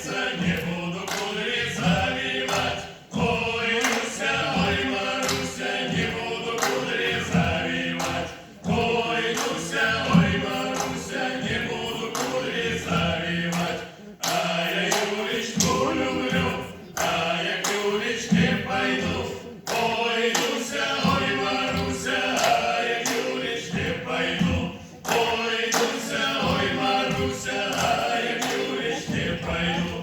завиваться, не буду кудри завивать. Ой, Люся, ой, Маруся, не буду кудри завивать. Ой, Люся, ой, Маруся, не буду кудри завивать. А я Юлечку люблю, а я к Юлечке пойду. Ой, Люся, ой, Маруся, а я к Юлечке пойду. Ой, Люся, ой, Маруся, а я к Юлечке пойду.